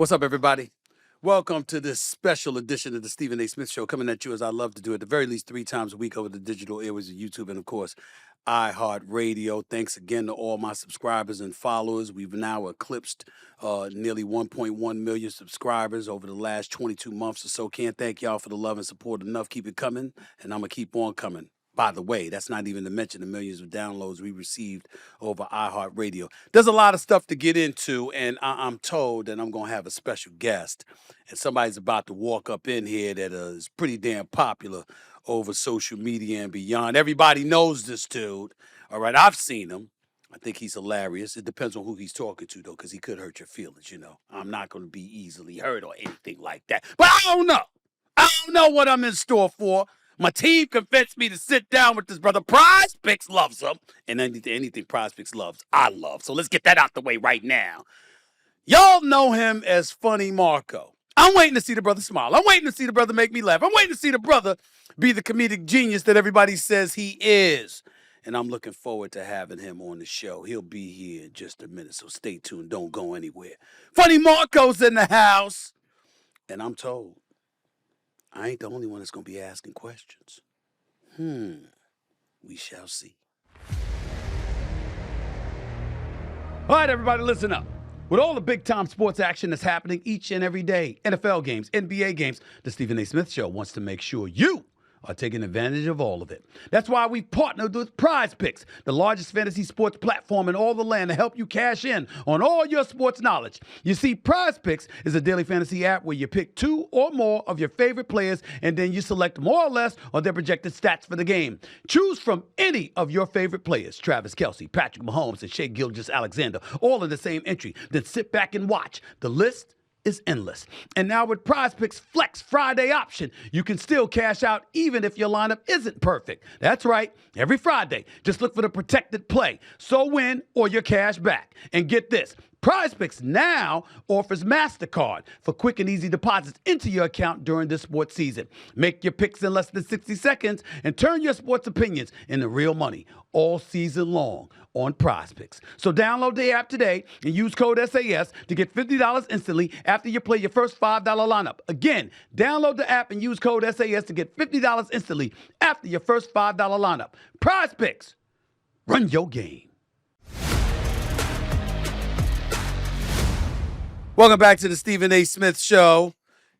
What's up, everybody? Welcome to this special edition of the Stephen A. Smith Show, coming at you as I love to do at the very least 3 times a week over the digital airways of YouTube and, of course, iHeartRadio. Thanks again to all my subscribers and followers. We've now eclipsed nearly 1.1 million subscribers over the last 22 months or so. Can't thank y'all for the love and support enough. Keep it coming, and I'm going to keep on coming. By the way, that's not even to mention the millions of downloads we received over iHeartRadio. There's a lot of stuff to get into, and I'm told that I'm going to have a special guest, and somebody's about to walk up in here that is pretty damn popular over social media and beyond. Everybody knows this dude. All right, I've seen him. I think he's hilarious. It depends on who he's talking to, though, because he could hurt your feelings, you know. I'm not going to be easily hurt or anything like that. But I don't know. I don't know what I'm in store for. My team convinced me to sit down with this brother. PrizePicks loves him. And anything PrizePicks loves, I love. So let's get that out the way right now. Y'all know him as Funny Marco. I'm waiting to see the brother smile. I'm waiting to see the brother make me laugh. I'm waiting to see the brother be the comedic genius that everybody says he is. And I'm looking forward to having him on the show. He'll be here in just a minute, so stay tuned. Don't go anywhere. Funny Marco's in the house. And I'm told I ain't the only one that's going to be asking questions. We shall see. All right, everybody, listen up. With all the big-time sports action that's happening each and every day, NFL games, NBA games, the Stephen A. Smith Show wants to make sure you are taking advantage of all of it. That's why we've partnered with PrizePicks, the largest fantasy sports platform in all the land, to help you cash in on all your sports knowledge. You see, PrizePicks is a daily fantasy app where you pick 2 or more of your favorite players, and then you select more or less on their projected stats for the game. Choose from any of your favorite players, Travis Kelce, Patrick Mahomes, and Shea Gilgeous-Alexander, all in the same entry. Then sit back and watch. The list is endless. And now with PrizePicks Flex Friday option, you can still cash out even if your lineup isn't perfect. That's right. Every Friday, just look for the protected play. So win or your cash back. And get this, PrizePicks now offers MasterCard for quick and easy deposits into your account during this sports season. Make your picks in less than 60 seconds and turn your sports opinions into real money all season long on PrizePicks. So download the app today and use code SAS to get $50 instantly after you play your first $5 lineup. Again, download the app and use code SAS to get $50 instantly after your first $5 lineup. PrizePicks. Run your game. Welcome back to the Stephen A. Smith Show.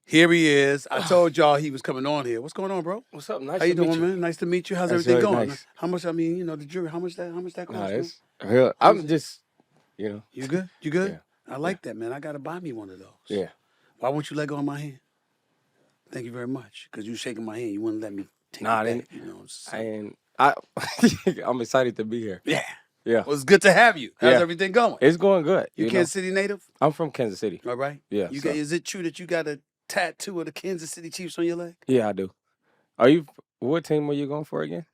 Here he is. I told y'all he was coming on here. What's going on, bro? What's up? Nice How you to meet doing, you. man? Nice to meet you. How's That's everything really going? nice. How much? I mean, you know, the jury. How much that costs? Nah, man? it's real. I'm just, you know. You good? You good? Yeah. I like that, man. I gotta buy me one of those. Yeah. Why won't you let go of my hand? Thank you very much. Because you shaking my hand, you wouldn't let me take Nah, it I back. You know. So. I'm excited to be here. Yeah. Yeah. Well, it's good to have you. How's Yeah. everything going? It's going good. You know. Kansas City native? I'm from Kansas City. All right. Yeah. You so- got, is it true that you got a tattoo of the Kansas City Chiefs on your leg? Yeah, I do. What team are you going for again?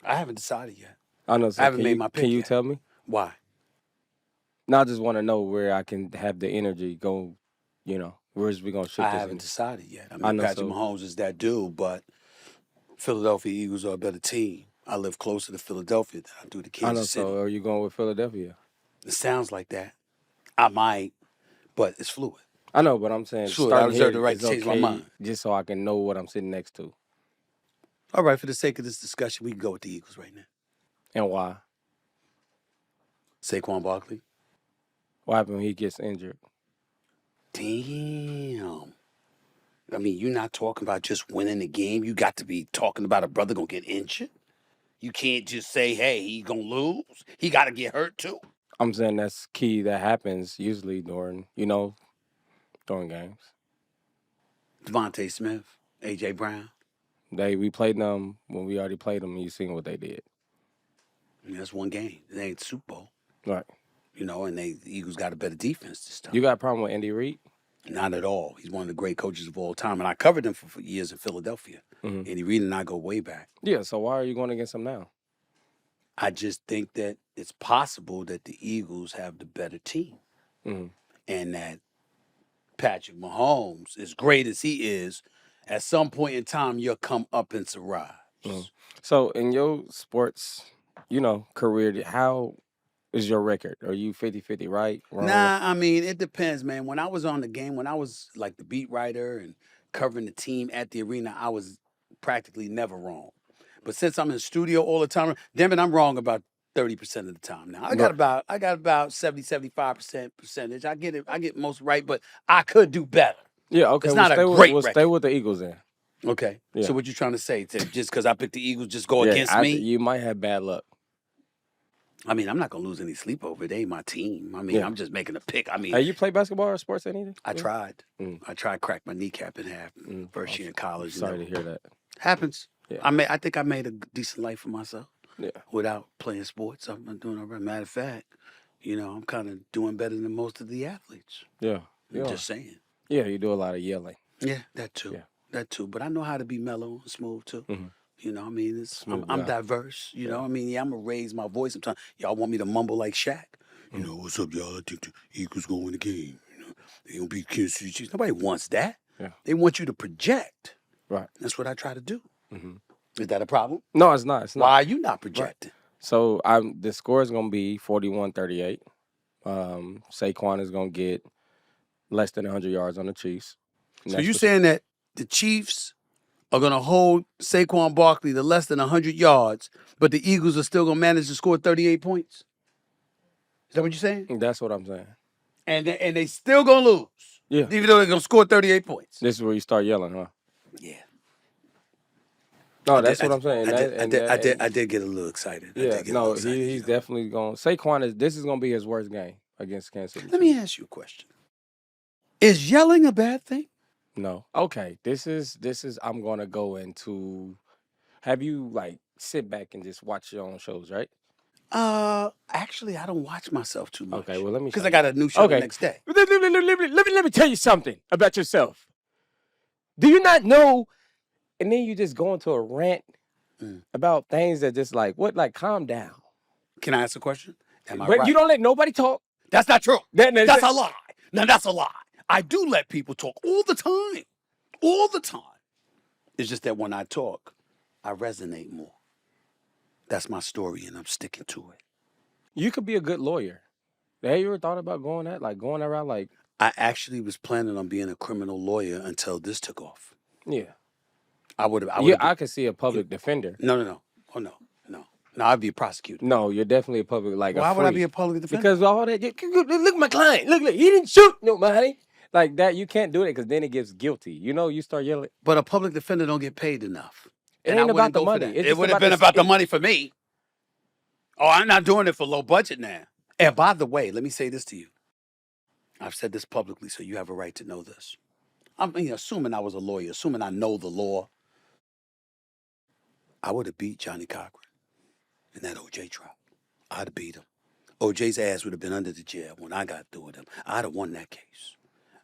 I haven't decided yet. I know. So I haven't made my pick Can you yet. tell me? Why? No, I just want to know where I can have the energy go, you know, where's we going to shift I this haven't in. decided yet. I mean, I know, Patrick so- Mahomes is that dude, but Philadelphia Eagles are a better team. I live closer to Philadelphia than I do to I know. Kansas City. So are you going with Philadelphia? It sounds like that. I might, but it's fluid. I know, but I'm saying Sure, I starting reserve here the right is to change my okay, mind. just so I can know what I'm sitting next to. All right, for the sake of this discussion, we can go with the Eagles right now. And why? Saquon Barkley. What happened when he gets injured? Damn. I mean, you're not talking about just winning the game. You got to be talking about a brother gonna get injured. You can't just say, hey, he gonna lose. He got to get hurt too. I'm saying that's key. That happens usually during games. Devontae Smith, A.J. Brown. We played them when we already played them, and you seen what they did. I mean, that's one game. It ain't the Super Bowl. Right. You know, and the Eagles got a better defense this time. You got a problem with Andy Reid? Not at all. He's one of the great coaches of all time. And I covered him for years in Philadelphia. Mhm. Andy Reid and I go way back. Yeah, so why are you going against him now? I just think that it's possible that the Eagles have the better team. Mhm. And that Patrick Mahomes, as great as he is, at some point in time, you'll come up and survive. Mhm. So in your sports, career, how is your record? Are you 50-50 right, wrong? Nah, I mean, it depends, man. When I was on the game, when I was like the beat writer and covering the team at the arena, I was practically never wrong. But since I'm in the studio all the time, damn it, I'm wrong about 30% of the time now. I got about 70-75% percentage. I get most right, but I could do better. Yeah, okay. It's not a great we'll stay record. with the Eagles then. Okay. Yeah. So what you trying to say? Just because I picked the Eagles, just go Yeah, against me? you might have bad luck. I mean, I'm not gonna lose any sleep over it. They ain't my team. I mean, Yeah. I'm just making a pick. I mean, Hey, you play basketball or sports anything? I tried. Mm. I tried to crack my kneecap in half first year in college. Sorry to hear that. Happens. Yeah. I think I made a decent life for myself. Yeah. Without playing sports, I'm doing all right. Matter of fact, I'm kind of doing better than most of the athletes. Yeah. I'm just saying. Yeah, you do a lot of yelling. Yeah, that too. Yeah. That too. But I know how to be mellow and smooth too. Mm-hmm. I mean, I'm diverse. I'm gonna raise my voice sometimes. Y'all want me to mumble like Shaq? What's up, y'all? I think the Eagles gonna win the game. They gonna beat Kansas City Chiefs. Nobody wants that. Yeah. They want you to project. Right. That's what I try to do. Mm-hmm. Is that a problem? No, it's not. It's not. Why are you not projecting? Right. So the score is gonna be 41-38. Saquon is gonna get less than 100 yards on the Chiefs. So you're saying that the Chiefs are going to hold Saquon Barkley to less than 100 yards, but the Eagles are still going to manage to score 38 points? Is that what you're saying? That's what I'm saying. And they still going to lose? Yeah. Even though they're going to score 38 points? This is where you start yelling, huh? Yeah. No, that's what I'm saying. I did get a little excited. Yeah, he's definitely going. Saquon this is going to be his worst game against Kansas City. Let me ask you a question. Is yelling a bad thing? No. Okay. This is I'm gonna go into. Have you sit back and just watch your own shows, right? Actually, I don't watch myself too much. Okay, well let me. Because I got a new show the next day. Let me tell you something about yourself. Do you not know? And then you just go into a rant about things that just calm down. Can I ask a question? But you don't let nobody talk. That's not true. That's a lie. Now that's a lie. I do let people talk all the time. All the time. It's just that when I talk, I resonate more. That's my story, and I'm sticking to it. You could be a good lawyer. Have you ever thought about going around I actually was planning on being a criminal lawyer until this took off. Yeah. I could see a public defender. No. Oh, no. No, I'd be a prosecutor. No, you're definitely a public, Why would I be a public defender? Because all that, look at my client. Look, he didn't shoot nobody. Like that, you can't do it because then it gets guilty. You start yelling. But a public defender don't get paid enough. It ain't about the money. It would have been about the money for me. Oh, I'm not doing it for low budget now. And by the way, let me say this to you. I've said this publicly, so you have a right to know this. I mean, assuming I was a lawyer, assuming I know the law, I would have beat Johnny Cochran in that OJ trial. I'd have beat him. OJ's ass would have been under the jail when I got through with him. I'd have won that case.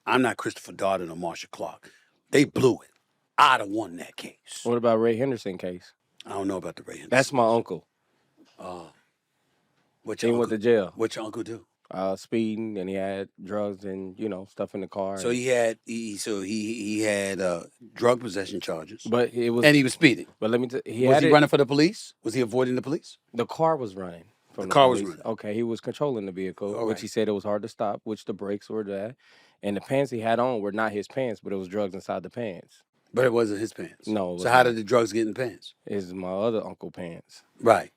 I'm not Christopher Darden or Marsha Clark. They blew it. I'd have won that case. What about Ray Henderson case? I don't know about the Ray Henderson. That's my uncle. He went to jail. What your uncle do? Speeding, and he had drugs and stuff in the car. So he had drug possession charges. But he was speeding. But let me was he running for the police? Was he avoiding the police? The car was running. The car was running. Okay, he was controlling the vehicle, All which right. he said it was hard to stop, which the brakes were there. And the pants he had on were not his pants, but it was drugs inside the pants. But it wasn't his pants. No. So how did the drugs get in the pants? It's my other uncle pants. Right.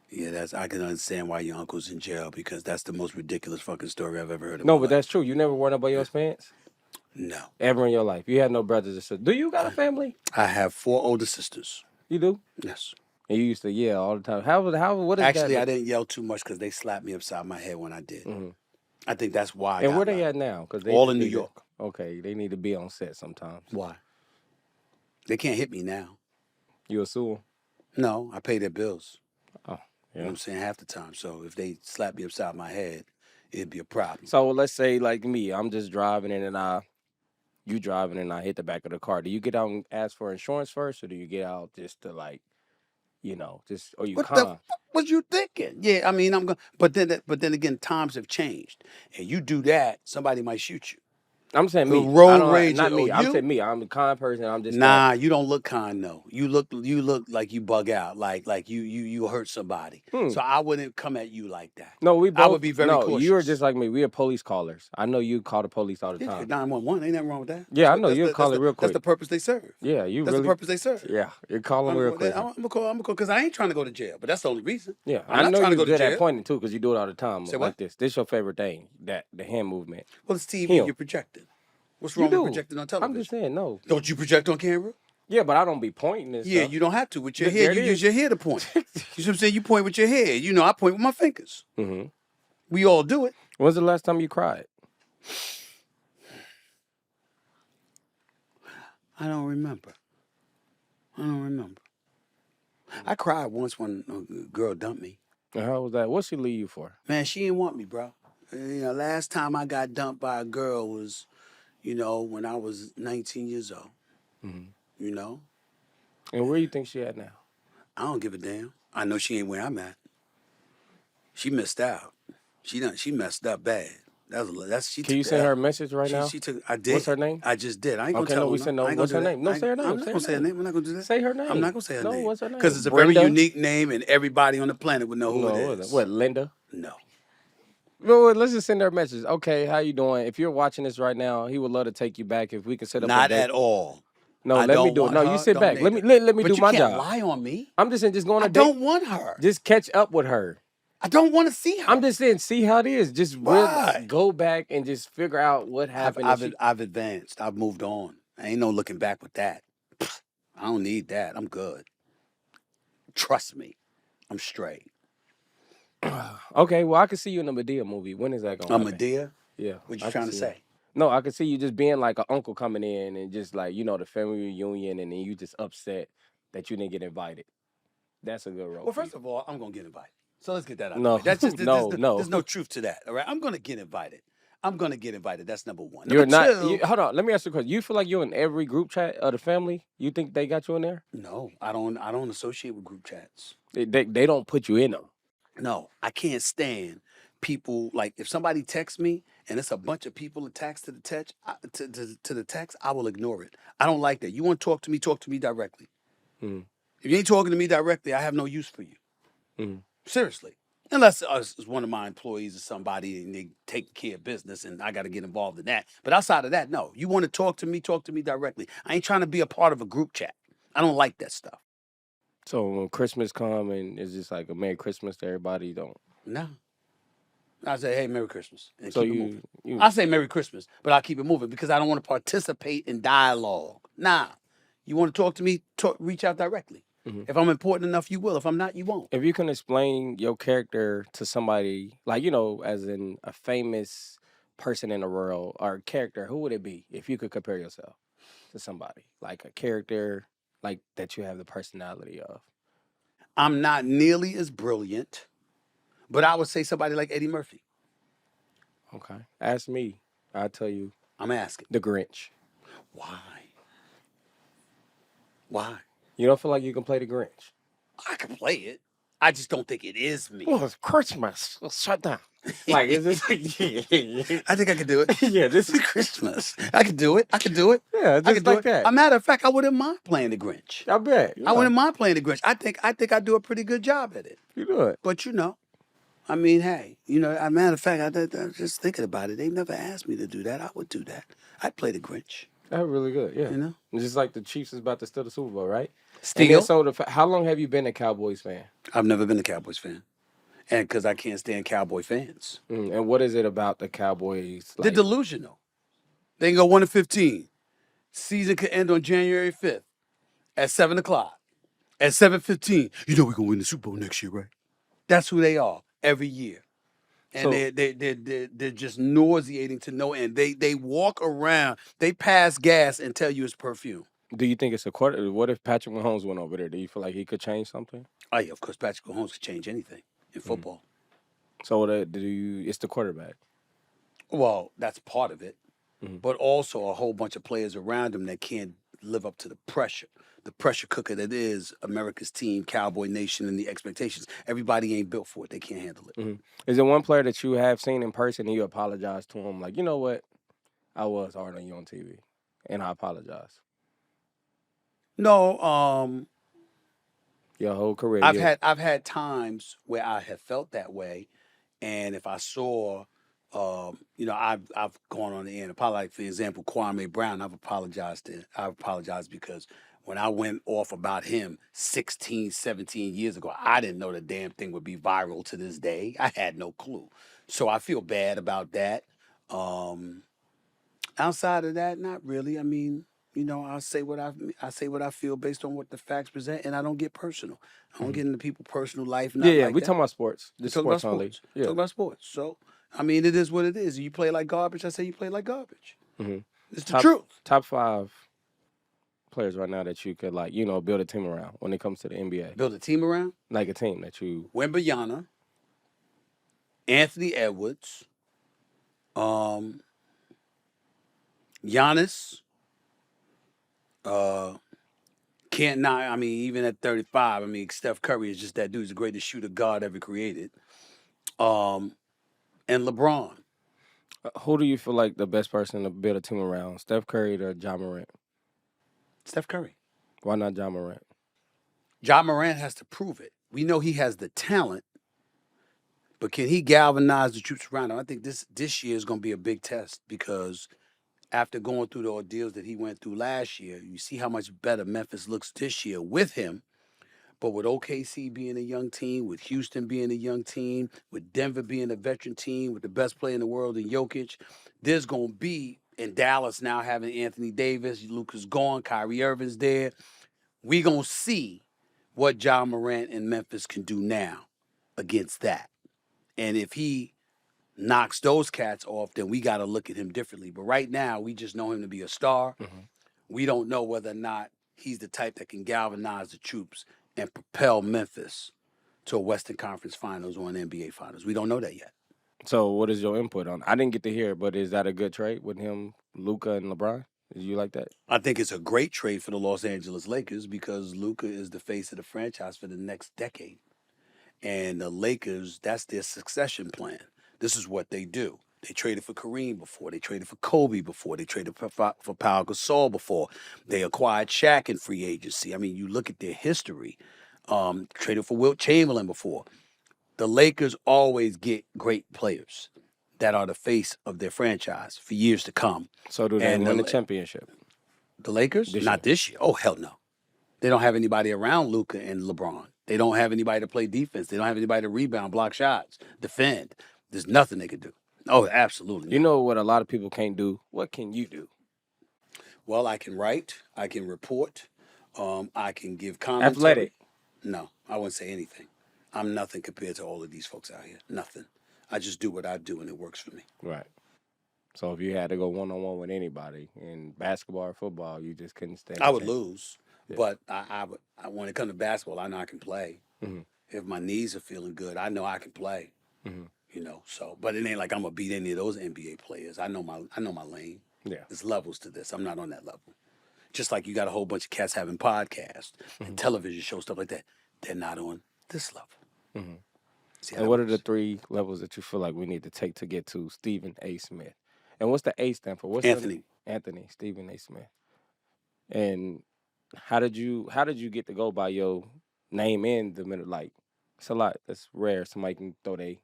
Yeah, I can understand why your uncle's in jail because that's the most ridiculous fucking story I've ever heard of. No, but that's true. You never wore nobody else's pants? No. Ever in your life? You had no brothers or sisters? Do you got a family? I have 4 older sisters. You do? Yes. And you used to yell all the time. What is Actually, that? I didn't yell too much because they slapped me upside my head when I did. Mm-hmm. I think that's why. And where they at now? All in New York. Okay, they need to be on set sometimes. Why? They can't hit me now. You a sue them? No, I pay their bills. Oh, yeah. You know what I'm saying? Half the time. So if they slap me upside my head, it'd be a problem. So let's say like me, I'm just driving you driving and I hit the back of the car. Do you get out and ask for insurance first, or do you get out just to or you What calm? the fuck was you thinking? Yeah, I mean, I'm going, but then again, times have changed, and you do that, somebody might shoot you. I'm saying The me. road not rager. me. Oh, I'm you? saying me. I'm a kind person. I'm just Nah, you don't look kind though. You look like you bug out, like you hurt somebody. So I wouldn't come at you like that. No, we both. I would be very cautious. You are just like me. We are police callers. I know you call the police all the Yeah, time. 911. Ain't nothing wrong with that. Yeah, I know you call it real quick. That's the purpose they serve. Yeah, you That's really. the purpose they serve. Yeah, you're calling real quick. I'm gonna call because I ain't trying to go to jail, but that's the only reason. Yeah, I'm I know you're good jail. at pointing too because you do it all the time. Say like what? this. This your favorite thing, the hand movement. Well, it's TV. You're projecting. What's wrong with projecting on television? I'm just saying, no. Don't you project on camera? Yeah, but I don't be pointing this Yeah, stuff. you don't have to. With your hair, you use your hair to point. You see what I'm saying? You point with your hair. You know, I point with my fingers. Mm-hmm. We all do it. When's the last time you cried? I don't remember. I cried once when a girl dumped me. And how was that? What'd she leave you for? Man, she didn't want me, bro. Last time I got dumped by a girl was, when I was 19 years old. Mm-hmm. And where you think she at now? I don't give a damn. I know she ain't where I'm at. She missed out. She messed up bad. Can you send her a message right now? I did. What's her name? I just did. I ain't gonna tell her. What's her name? No, say her name. I'm not gonna say her name. I'm not gonna do that. Say her name. I'm not gonna say her name. No, what's her name? Because it's a very unique name, and everybody on the planet would know who it is. What, Linda? No. Well, let's just send her a message. Okay, how you doing? If you're watching this right now, he would love to take you back if we can set up. Not at all. No, let me do it. No, you sit back. Let me do my job. But you can't lie on me. I'm just saying, just go on a date. I don't want her. Just catch up with her. I don't want to see her. I'm just saying, see how it is. Just really go back and just figure out what happened. I've advanced. I've moved on. I ain't no looking back with that. I don't need that. I'm good. Trust me. I'm straight. Okay, well, I can see you in a Medea movie. When is that going to happen? A Medea? Yeah. What you trying to say? No, I can see you just being like an uncle coming in and just like, the family reunion, and then you just upset that you didn't get invited. That's a good role. Well, first of all, I'm going to get invited. So let's get that out. No, that's just no. There's no truth to that. All right, I'm going to get invited. That's number one. You're not. Hold on. Let me ask you a question. You feel like you're in every group chat of the family? You think they got you in there? No, I don't associate with group chats. They don't put you in them. No, I can't stand people. Like if somebody texts me and it's a bunch of people attached to the text, I will ignore it. I don't like that. You want to talk to me? Talk to me directly. Mm-hmm. If you ain't talking to me directly, I have no use for you. Mm-hmm. Seriously. Unless it's one of my employees or somebody and they take care of business and I got to get involved in that. But outside of that, no. You want to talk to me directly. I ain't trying to be a part of a group chat. I don't like that stuff. So when Christmas come and it's just like a Merry Christmas to everybody, you don't? No. I say, hey, Merry Christmas. And so keep it moving. I say Merry Christmas, but I'll keep it moving because I don't want to participate in dialogue. Nah. You want to talk to me, reach out directly. Mm-hmm. If I'm important enough, you will. If I'm not, you won't. If you can explain your character to somebody, like, as in a famous person in the world or character, who would it be if you could compare yourself to somebody? Like a character like that you have the personality of. I'm not nearly as brilliant, but I would say somebody like Eddie Murphy. Okay. Ask me. I'll tell you. I'm asking. The Grinch. Why? You don't feel like you can play the Grinch? I can play it. I just don't think it is me. Well, it's Christmas. Well, shut down. Like, is this? I think I could do it. Yeah, this is Christmas. I could do it. Yeah, just like that. As a matter of fact, I wouldn't mind playing the Grinch. I bet. I wouldn't mind playing the Grinch. I think I do a pretty good job at it. You do it. But I mean, hey, as a matter of fact, I was just thinking about it. They never asked me to do that. I would do that. I'd play the Grinch. That's really good, yeah. It's just like the Chiefs is about to steal the Super Bowl, right? Steal? So how long have you been a Cowboys fan? I've never been a Cowboys fan. And because I can't stand Cowboy fans. And what is it about the Cowboys? They're delusional. They can go 1-15. Season could end on January 5th at 7 o'clock. At 7:15, we're going to win the Super Bowl next year, right? That's who they are every year. And they're just nauseating to no end. They walk around, they pass gas and tell you it's perfume. Do you think it's a quarter? What if Patrick Mahomes went over there? Do you feel like he could change something? Oh, yeah, of course, Patrick Mahomes could change anything in football. So it's the quarterback? Well, that's part of it. Mm-hmm. But also a whole bunch of players around him that can't live up to the pressure cooker that is America's team, Cowboy Nation, and the expectations. Everybody ain't built for it. They can't handle it. Mm-hmm. Is there one player that you have seen in person and you apologize to him? Like, you know what? I was hard on you on TV, and I apologize. No, Your whole career, you I've had times where I have felt that way, and if I saw, I've gone on the end. Like for example, Kwame Brown. I've apologized because when I went off about him 16, 17 years ago, I didn't know the damn thing would be viral to this day. I had no clue, so I feel bad about that. Um, Outside of that, not really. I mean, I say what I feel based on what the facts present, and I don't get personal. I don't Mhm. get into people's personal life, Yeah, nothing yeah. like We that. talking about sports, We just talk about sports only. sports. Yeah. Talk about sports. So I mean, it is what it is. You play like garbage. I say you play like garbage. hmm It's the Top truth. top 5 players right now that you could build a team around when it comes to the NBA, Build a team around like a team that you. Wembanyama, Anthony Edwards, um, Giannis. Uh, can't not. I mean, even at 35, I mean, Steph Curry is just that dude. He's the greatest shooter God ever created. Um, and LeBron. Who do you feel like the best person to build a team around? Steph Curry or John Morant? Steph Curry. Why not John Morant? John Morant has to prove it. We know he has the talent, but can he galvanize the troops around him? I think this year is going to be a big test because after going through the ordeals that he went through last year, you see how much better Memphis looks this year with him. But with OKC being a young team, with Houston being a young team, with Denver being a veteran team, with the best player in the world in Jokic, there's going to be in Dallas now having Anthony Davis, Luka's gone, Kyrie Irving's there. We going to see what John Morant and Memphis can do now against that. And if he knocks those cats off, then we got to look at him differently. But right now, we just know him to be a star. Mm-hmm. We don't know whether or not he's the type that can galvanize the troops and propel Memphis to a Western Conference Finals or an NBA Finals. We don't know that yet. So, what is your input on? I didn't get to hear it, but is that a good trade with him, Luka, and LeBron? Did you like that? I think it's a great trade for the Los Angeles Lakers because Luka is the face of the franchise for the next decade. And the Lakers, that's their succession plan. This is what they do. They traded for Kareem before. They traded for Kobe before. They traded for Pau Gasol before. They acquired Shaq in free agency. I mean, you look at their history. Traded for Wilt Chamberlain before. The Lakers always get great players that are the face of their franchise for years to come. So, do they And win the championship the Lakers? this Not year? this year. Oh, hell no. They don't have anybody around Luka and LeBron. They don't have anybody to play defense. They don't have anybody to rebound, block shots, defend. There's nothing they could do. Oh, absolutely. You not. know what a lot of people can't do? What can you do? Well, I can write. I can report. I can give commentary. Athletic. No, I wouldn't say anything. I'm nothing compared to all of these folks out here. Nothing. I just do what I do, and it works for me. Right. So, if you had to go one-on-one with anybody in basketball or football, you just couldn't stand I a would chance. lose, Yeah. but when it comes to basketball, I know I can play. Mm-hmm. If my knees are feeling good, I know I can play. Mm-hmm. So but it ain't like I'm gonna beat any of those NBA players. I know my lane. Yeah. There's levels to this. I'm not on that level. Just like you got a whole bunch of cats having podcasts Mm-hmm. and television shows, stuff like that. They're not on this level. Mm-hmm. See how And that what are the works? 3 levels that you feel like we need to take to get to Stephen A. Smith? And what's the A stand for? What's Anthony? Anthony Stephen A. Smith. And how did you get to go by your name in the middle? Like, it's a lot. That's rare. Somebody can throw their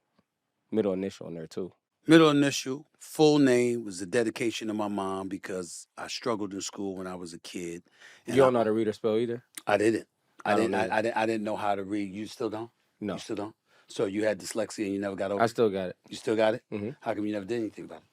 middle initial in there too. Middle initial, full name was a dedication to my mom because I struggled in school when I was a kid. And You don't know how to read or spell either? I didn't. I don't either. I didn't know how to read. You still don't? No. You still don't? So you had dyslexia and you never got over I it? still got it. You still got it? Mm-hmm. How come you never did anything about it?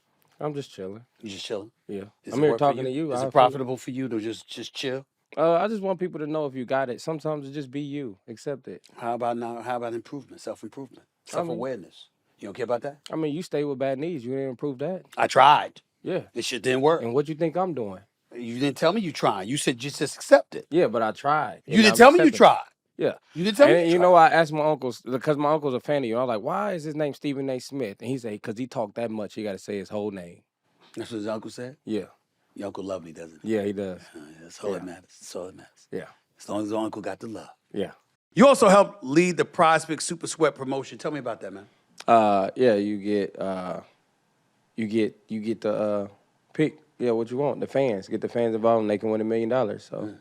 I'm just chilling. You just chilling? Yeah. Is I'm it here work for talking to you. Is I it profitable for you to just chill? I just want people to know if you got it. Sometimes it just be you. Accept it. How about now? How about improvement, self-improvement, self-awareness? You don't care about that? I mean, you stay with bad knees. You didn't improve that. I tried. Yeah. This shit didn't work. And what you think I'm doing? You didn't tell me you tried. You said just accept it. Yeah, but I tried. You didn't tell me you tried. Yeah. You didn't tell me And you know, I asked my uncles, because my uncle's a fan of you. I was like, why is his name Stephen A. Smith? And he said, because he talked that much, he got to say his whole name. That's what his uncle said? Yeah. Your uncle love me, doesn't he? Yeah, he does. That's all that matters. That's all that matters. Yeah. As long as the uncle got the love. Yeah. You also helped lead the PrizePicks Super Sweat promotion. Tell me about that, man. Yeah, you get the pick, what you want. The fans. Get the fans involved and they can win $1 million. So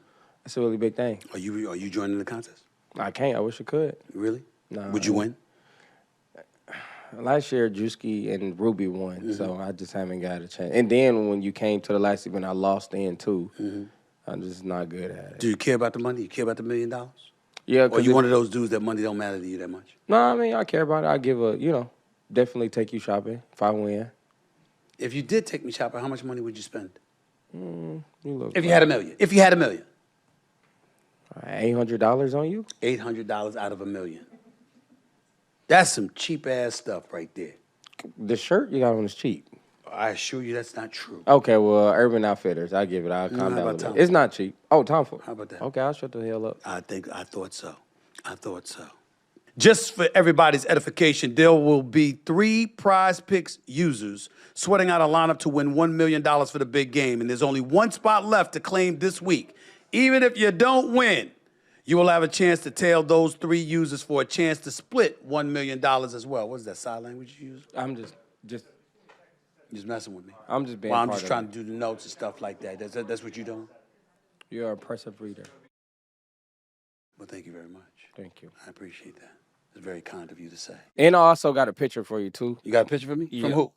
that's a really big thing. Are you joining the contest? I can't. I wish I could. Really? Nah. Would you win? Last year, Drewski and Ruby won, so I just haven't got a chance. And then when you came to the last event, I lost then too. I'm just not good at it. Do you care about the money? You care about the $1 million? Yeah, Or you one of those dudes that money don't matter to you that much? No, I mean, I care about it. I give definitely take you shopping if I win. If you did take me shopping, how much money would you spend? If you had $1 million. If you had $1 million. $800 on you? $800 out of $1 million. That's some cheap ass stuff right there. The shirt you got on is cheap. I assure you that's not true. Okay, well, Urban Outfitters, I give it. I'll calm down a little bit. It's not cheap. Oh, Tom Ford. How about that? Okay, I'll shut the hell up. I thought so. Just for everybody's edification, there will be 3 PrizePicks users sweating out a lineup to win $1 million for the big game, and there's only 1 spot left to claim this week. Even if you don't win, you will have a chance to tail those 3 users for a chance to split $1 million as well. What is that, sign language you use? I'm just You're just messing with me. I'm just being Well, I'm part just of trying it. to do the notes and stuff like that. That's what you're doing? You're a impressive reader. Well, thank you very much. Thank you. I appreciate that. It's very kind of you to say. And I also got a picture for you, too. You got a picture for me? Yeah. From who?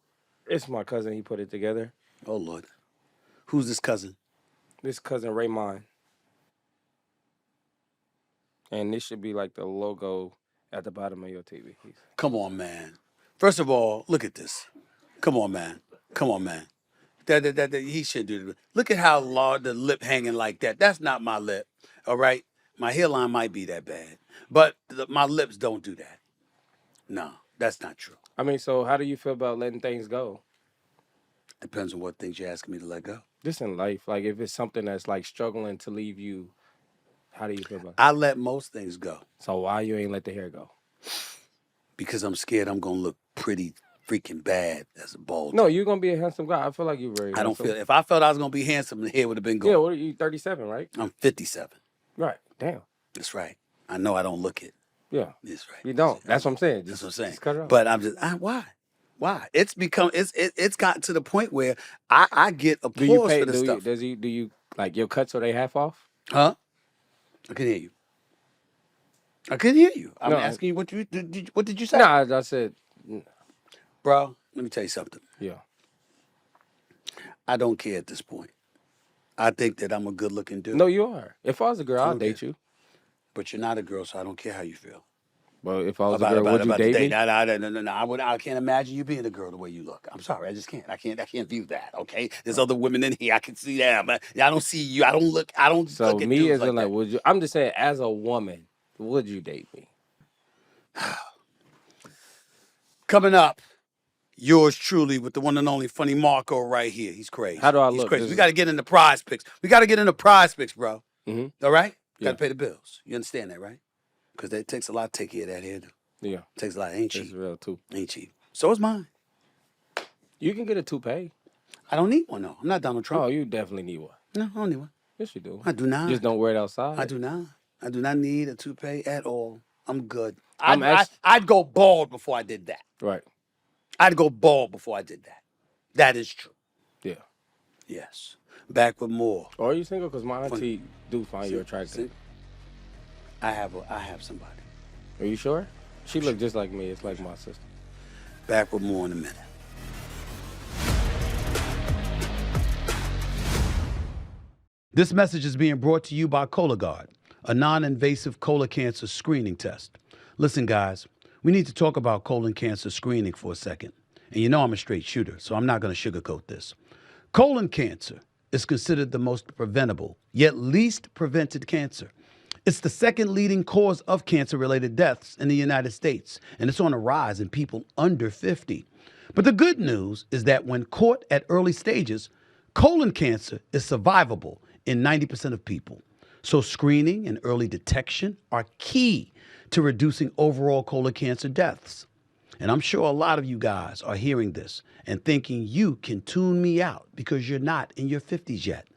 It's my cousin. He put it together. Oh, Lord. Who's this cousin? This cousin Raymond. And this should be like the logo at the bottom of your TV. Come on, man. First of all, look at this. Come on, man. That he shouldn't do it. Look at how large the lip hanging like that. That's not my lip, all right? My hairline might be that bad, but my lips don't do that. No, that's not true. I mean, so how do you feel about letting things go? Depends on what things you're asking me to let go. Just in life, like if it's something that's like struggling to leave you, how do you feel about it? I let most things go. So why you ain't let the hair go? Because I'm scared I'm going to look pretty freaking bad as a bald. No, you're going to be a handsome guy. I feel like you're very I don't handsome. feel, if I felt I was going to be handsome, the hair would have been gone. Yeah, what are you, 37, right? I'm 57. Right, damn. That's right. I know I don't look it. Yeah. That's right. You don't. That's what I'm saying. That's what I'm saying. Just cut it off. But I'm just, why? Why? It's gotten to the point where I get applause for this stuff. Do you like your cuts, are they half off? Huh? I can hear you. I'm asking you what did you say? No, I said, Bro, let me tell you something. yeah. I don't care at this point. I think that I'm a good looking dude. No, you are. If I was a girl, I'd date you. But you're not a girl, so I don't care how you feel. Well, if I was a girl, would you date me? No. I can't imagine you being a girl the way you look. I'm sorry, I just can't. I can't view that. Okay, there's other women in here. I can see that, but I don't see you. I don't look. So look at me dudes as like in like, that. would you? I'm just saying, as a woman, would you date me? Coming up, yours truly with the one and only Funny Marco right here. He's crazy. How do I He's look? crazy. We got to get into PrizePicks. We got to get into PrizePicks, bro. Mm-hmm. All right? Yeah. Got to pay the bills. You understand that, right? Because it takes a lot to take care of that hair. Yeah. It takes a lot. Ain't cheap. It's real too. Ain't cheap. So is mine. You can get a toupee. I don't need one, though. I'm not Donald Trump. Oh, you definitely need one. No, I don't need one. Yes, you do. I do not. Just don't wear it outside. I do not. I do not need a toupee at all. I'm good. I'm I'd go bald before I did that. Right. I'd go bald before I did that. That is true. Yeah. Yes. Back with more. Or are you single? Because my auntie do find you attractive. See? I have somebody. Are you sure? She look just like me. It's like my sister. Back with more in a minute. This message is being brought to you by Cologuard, a non-invasive colon cancer screening test. Listen, guys, we need to talk about colon cancer screening for a second. And you know I'm a straight shooter, so I'm not going to sugarcoat this. Colon cancer is considered the most preventable, yet least prevented cancer. It's the second leading cause of cancer-related deaths in the United States, and it's on a rise in people under 50. But the good news is that when caught at early stages, colon cancer is survivable in 90% of people. So screening and early detection are key to reducing overall colon cancer deaths. And I'm sure a lot of you guys are hearing this and thinking you can tune me out because you're not in your 50s yet.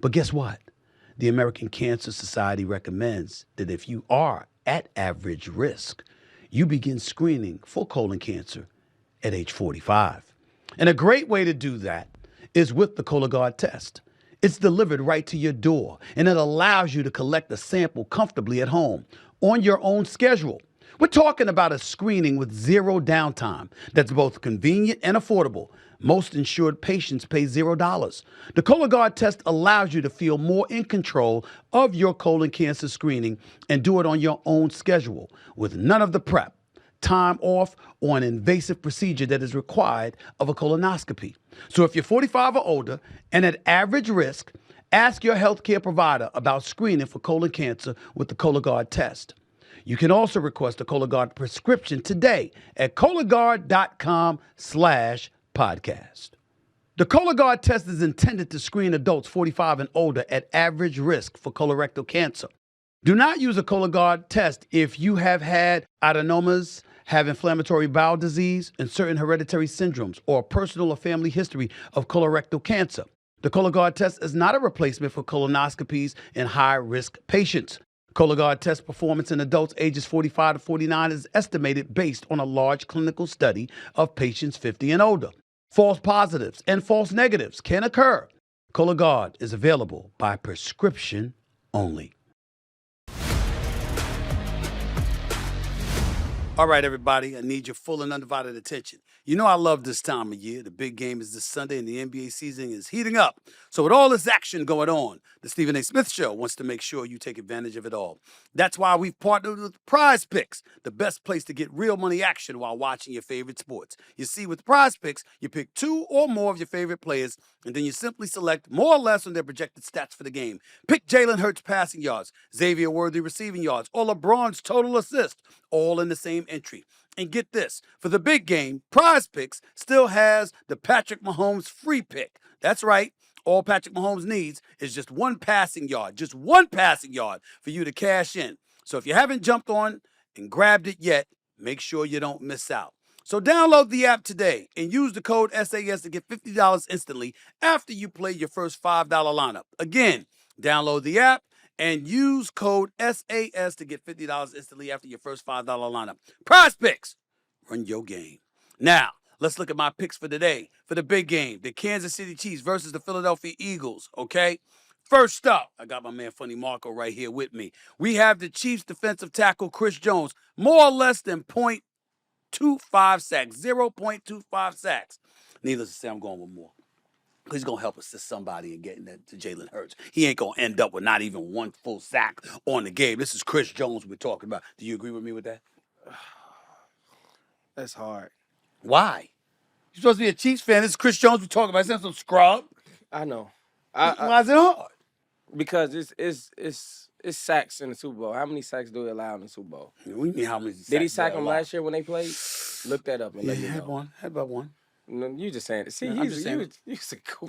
But guess what? The American Cancer Society recommends that if you are at average risk, you begin screening for colon cancer at age 45. And a great way to do that is with the Cologuard test. It's delivered right to your door, and it allows you to collect a sample comfortably at home on your own schedule. We're talking about a screening with zero downtime that's both convenient and affordable. Most insured patients pay $0. The Cologuard test allows you to feel more in control of your colon cancer screening and do it on your own schedule with none of the prep, time off, or an invasive procedure that is required of a colonoscopy. So if you're 45 or older and at average risk, ask your healthcare provider about screening for colon cancer with the Cologuard test. You can also request a Cologuard prescription today at Cologuard.com/podcast. The Cologuard test is intended to screen adults 45 and older at average risk for colorectal cancer. Do not use a Cologuard test if you have had adenomas, have inflammatory bowel disease, and certain hereditary syndromes, or a personal or family history of colorectal cancer. The Cologuard test is not a replacement for colonoscopies in high-risk patients. Cologuard test performance in adults ages 45 to 49 is estimated based on a large clinical study of patients 50 and older. False positives and false negatives can occur. Cologuard is available by prescription only. All right, everybody, I need your full and undivided attention. You know I love this time of year. The big game is this Sunday, and the NBA season is heating up. So with all this action going on, the Stephen A. Smith Show wants to make sure you take advantage of it all. That's why we've partnered with PrizePicks, the best place to get real money action while watching your favorite sports. You see, with PrizePicks, you pick two or more of your favorite players, and then you simply select more or less on their projected stats for the game. Pick Jalen Hurts passing yards, Xavier Worthy receiving yards, or LeBron's total assist, all in the same entry. And get this, for the big game, PrizePicks still has the Patrick Mahomes free pick. That's right. All Patrick Mahomes needs is just one passing yard for you to cash in. So if you haven't jumped on and grabbed it yet, make sure you don't miss out. So download the app today and use the code SAS to get $50 instantly after you play your first $5 lineup. Again, download the app and use code SAS to get $50 instantly after your first $5 lineup. PrizePicks, run your game. Now, let's look at my picks for today. For the big game, the Kansas City Chiefs versus the Philadelphia Eagles, okay? First up, I got my man Funny Marco right here with me. We have the Chiefs defensive tackle Chris Jones, more or less than 0.25 sacks, 0.25 sacks. Needless to say, I'm going with more. He's going to help assist somebody in getting that to Jalen Hurts. He ain't going to end up with not even one full sack on the game. This is Chris Jones we're talking about. Do you agree with me with that? That's hard. Why? You're supposed to be a Chiefs fan. This is Chris Jones we're talking about. It's not some scrub. I know. Why is it hard? Because it's sacks in the Super Bowl. How many sacks do they allow in the Super Bowl? What do you mean how many sacks? Did he sack them last year when they played? Look that up and let me know. Had about one. No, you just saying it. See, I'm just saying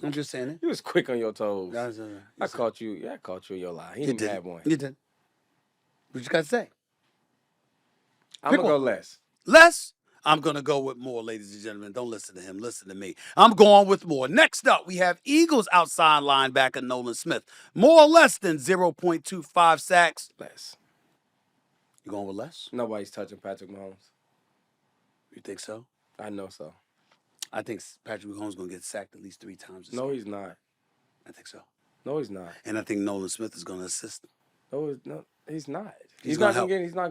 I'm just saying it. You was quick on your toes. I caught you. Yeah, I caught you in your lie. He didn't have one. You did. What you got to say? I'm going to go less. Less? I'm going to go with more, ladies and gentlemen. Don't listen to him. Listen to me. I'm going with more. Next up, we have Eagles outside linebacker Nolan Smith. More or less than 0.25 sacks. Less. You going with less? Nobody's touching Patrick Mahomes. You think so? I know so. I think Patrick Mahomes is going to get sacked at least 3 times this No, year. he's not. I think so. No, he's not. And I think Nolan Smith is going to assist him. No, he's not. He's not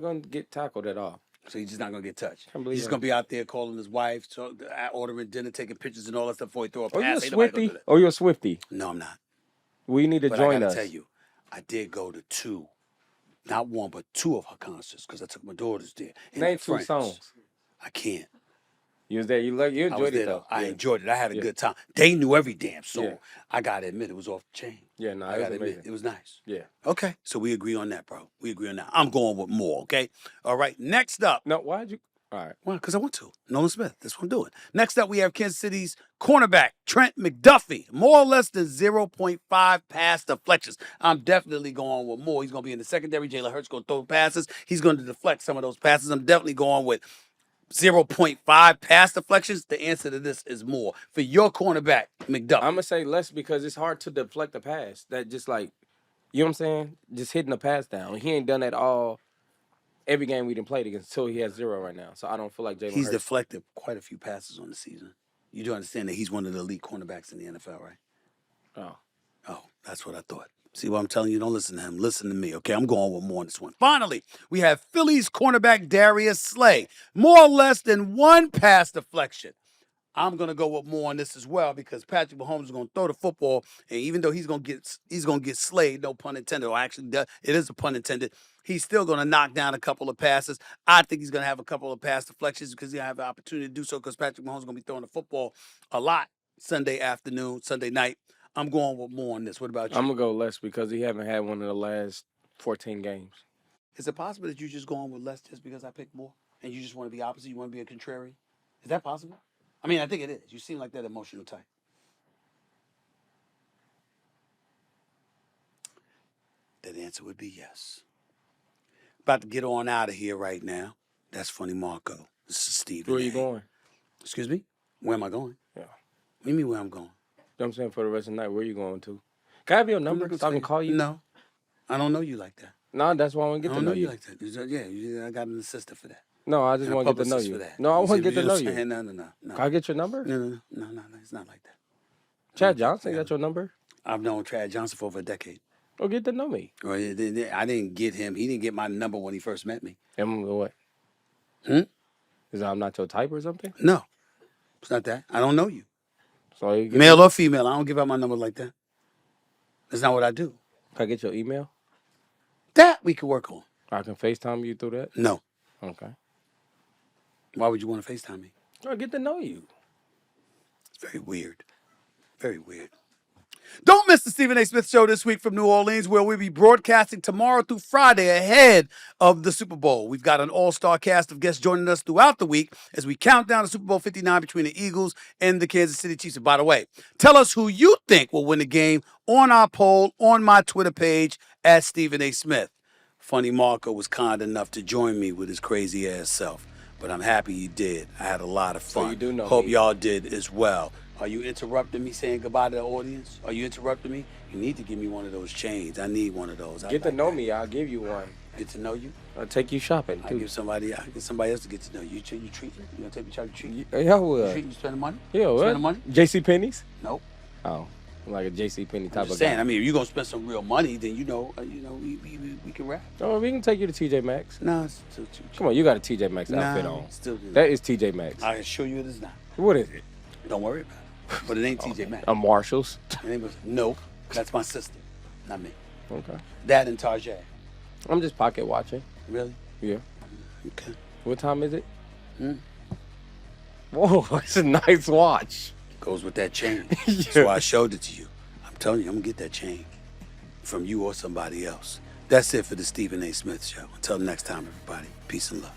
going to get tackled at all. So he's just not going to get touched. He's just going to be out there calling his wife, ordering dinner, taking pictures and all that stuff before he throw a pass. Are you a Swiftie? You're a Swiftie? No, I'm not. We need to join us. I tell you, I did go to 2, not 1, but 2 of her concerts because I took my daughters there. Name 2 songs. I can't. You was there. You enjoyed it, though. I enjoyed it. I had a good time. They knew every damn song. Yeah. I got to admit, it was off the chain. Yeah, no, I got to admit, it was nice. Yeah. Okay, so we agree on that, bro. We agree on that. I'm going with more, okay? All right, next up. No, why'd you? All right. Well, because I want to. Nolan Smith. That's what I'm doing. Next up, we have Kansas City's cornerback, Trent McDuffie. More or less than 0.5 pass deflections. I'm definitely going with more. He's going to be in the secondary. Jalen Hurts going to throw passes. He's going to deflect some of those passes. I'm definitely going with 0.5 pass deflections. The answer to this is more. For your cornerback, McDuffie. I'm going to say less because it's hard to deflect a pass. That just like, you know what I'm saying? Just hitting the pass down. He ain't done that all every game we done played against until he has 0 right now. So I don't feel like Jalen Hurts. He's deflected quite a few passes on the season. You do understand that he's one of the elite cornerbacks in the NFL, right? Oh. Oh, that's what I thought. See what I'm telling you? Don't listen to him. Listen to me, okay? I'm going with more on this one. Finally, we have Phillies cornerback Darius Slay. More or less than one pass deflection. I'm gonna go with more on this as well because Patrick Mahomes is gonna throw the football, and even though he's gonna get slayed, no pun intended, or actually it is a pun intended. He's still gonna knock down a couple of passes. I think he's gonna have a couple of pass deflections because he'll have the opportunity to do so because Patrick Mahomes is gonna be throwing the football a lot Sunday afternoon, Sunday night. I'm going with more on this. What about you? I'm gonna go less because he haven't had one in the last 14 games. Is it possible that you just going with less just because I picked more and you just want to be opposite? You want to be a contrarian? Is that possible? I mean, I think it is. You seem like that emotional type. That answer would be yes. About to get on out of here right now. That's funny, Marco. This is Stephen. Where are you going? Excuse me? Where am I going? Yeah. What do you mean where I'm going? You know what I'm saying? For the rest of the night, where are you going to? Can I have your number so I can call you? No. I don't know you like that. No, that's why I want to get to know you. I don't know you like that. Yeah, I got an assistant for that. No, I just want to get to know you. No, I want to get to know you. No. Can I get your number? No. It's not like that. Chad Johnson got your number? I've known Chad Johnson for over a decade. Oh, get to know me. Well, I didn't get him. He didn't get my number when he first met me. And what? Is that I'm not your type or something? No, it's not that. I don't know you. So you male or female, I don't give out my number like that. That's not what I do. Can I get your email? That we could work on. I can FaceTime you through that? No. Okay. Why would you want to FaceTime me? I get to know you. It's very weird. Very weird. Don't miss the Stephen A. Smith Show this week from New Orleans, where we'll be broadcasting tomorrow through Friday ahead of the Super Bowl. We've got an all-star cast of guests joining us throughout the week as we count down to Super Bowl 59 between the Eagles and the Kansas City Chiefs. And by the way, tell us who you think will win the game on our poll on my Twitter page at Stephen A. Smith. Funny Marco was kind enough to join me with his crazy-ass self, but I'm happy he did. I had a lot of fun. So you do know Hope me. y'all did as well. Are you interrupting me saying goodbye to the audience? Are you interrupting me? You need to give me one of those chains. I need one of those. Get to know me. I'll give you one. Get to know you? I'll take you shopping, too. I'll get somebody else to get to know you. You treat me? You gonna take me to treat you? Yeah, I will. You treat me spending money? Yeah, what? Spending money? J.C. Penney's? Nope. Oh, I'm like a J.C. Penney type I'm of just saying, guy. I mean, if you're gonna spend some real money, then we can rap. Oh, we can take you to T.J. Maxx. No, it's still too cheap. Come on, you got a T.J. Maxx outfit on. Still do That is T.J. Maxx. I assure you it is not. What is it? Don't worry about it. But it ain't TJ Maxx. A Marshalls. No, that's my sister, not me. Okay. That and Tarjay. I'm just pocket watching. Really? Yeah. Okay. What time is it? Whoa, it's a nice watch. Goes with that chain. Yeah. That's why I showed it to you. I'm telling you, I'm gonna get that chain from you or somebody else. That's it for the Stephen A. Smith Show. Until next time, everybody. Peace and love.